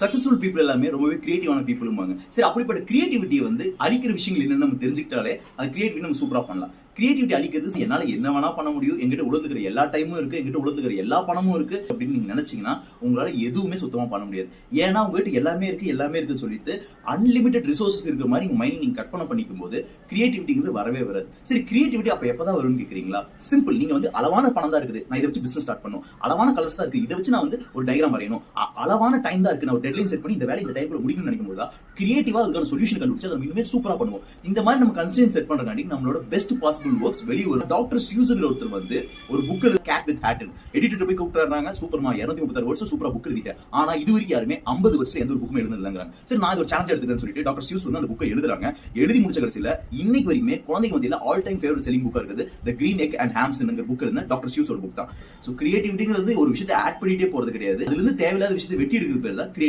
Successful people எல்லாமே ரொம்பவே கிரியேட்டிவான பீப்புளும்பாங்க. சரி, அப்படிப்பட்ட கிரியேட்டிவிட்டியை வந்து அழிக்கிற விஷயங்கள் என்னன்னு நம்ம தெரிஞ்சுக்கிட்டாலே அந்த கிரியேட்டிவிட்டி நம்ம சூப்பரா பண்ணலாம். கிரியேட்டிவிட்டி அழிக்கிறது என்னால என்ன வேணா பண்ண முடியும், என்கிட்ட உலகத்துக்கிற எல்லா டைமும் இருக்கு, என்கிட்ட உலகத்துக்கிற எல்லா பணமும் இருக்கு அப்படின்னு நீங்க நினைச்சீங்கன்னா உங்களால எதுவுமே சுத்தமா பண்ண முடியாது. ஏன்னா உங்ககிட்ட எல்லாமே இருக்கு எல்லாமே இருக்குன்னு சொல்லிட்டு அன்லிமிட்டட் ரிசோர்சஸ் இருக்கிற மாதிரி உங்க மைண்ட் நீங்க கற்பனை பண்ணிக்கும் போது கிரியேட்டிவிட்டிங்கிறது வரவே வராது. சரி, கிரியேட்டிவிட்டி அப்ப எப்பதான் வரும்னு கேக்குறீங்களா? சிம்பிள். நீங்க வந்து அளவான பணம் தான் இருக்குது, நான் இதை வச்சு பிசினஸ் ஸ்டார்ட் பண்ணணும். அளவான கலர்ஸ் தான் இருக்கு, இதை வச்சு நான் வந்து ஒரு டயக்ராம் வரையணும். அளவான டைம் தான் இருக்கு, நான் ஒரு டெட்லைன் செட் பண்ணி இந்த வேலை இந்த டைம்ல முடிக்கணும்னு நினைக்கும் போது கிரியேட்டிவா அதுக்கான சொல்யூஷன் கண்டுபிடிச்சு அதை இன்னுமே சூப்பரா பண்ணுவோம். இந்த மாதிரி நம்ம கன்ஸ்ட்ரெயின்ட் செட் பண்றதுக்காண்டி நம்மளோட பெஸ்ட் பாசிபிள் ஒர்க்ஸ் வெளிய வரும். டாக்டர் சியூஸ்ங்கிற ஒருத்தர் வந்து ஒரு புக் எழுதி கேட் வித் ஹேட் எடிட்டர் போய் கூப்பிட்டுறாங்க. சூப்பர்மா 236 வருஷம் சூப்பரா புக் எழுதிட்டேன். ஆனா இது வரைக்கும் யாருமே 50 வருஷம் எந்த ஒரு புக்கும் எழுதுனதுலங்கறாங்க. சரி, நான் ஒரு சேலஞ்ச் எடுத்துக்கிறேன்னு சொல்லிட்டு டாக்டர் சியூஸ் வந்து அந்த புக்கை எழுதுறாங்க. எழுதி முடிச்ச கடைசியில இன்னைக்கு வரைக்குமே குழந்தைங்க மத்தியில ஆல் டைம் ஃபேவரட் செல்லிங் புக்கா இருக்குது தி கிரீன் எக் அண்ட் ஹாம்ஸ்ங்கிற புக் எழுதின டாக்டர் சியூஸோட புக் தான். சோ கிரியேட்டிவிட்டிங்கிறது ஒரு விஷயத்தை ஆட் பண்ணிட்டே போறது கிடையாது. அதுல இருந்து தேவையில்லாத விஷயத்தை வெட்டி எடுக்கிறது பேர் தான் கிரியேட்டிவிட்டி.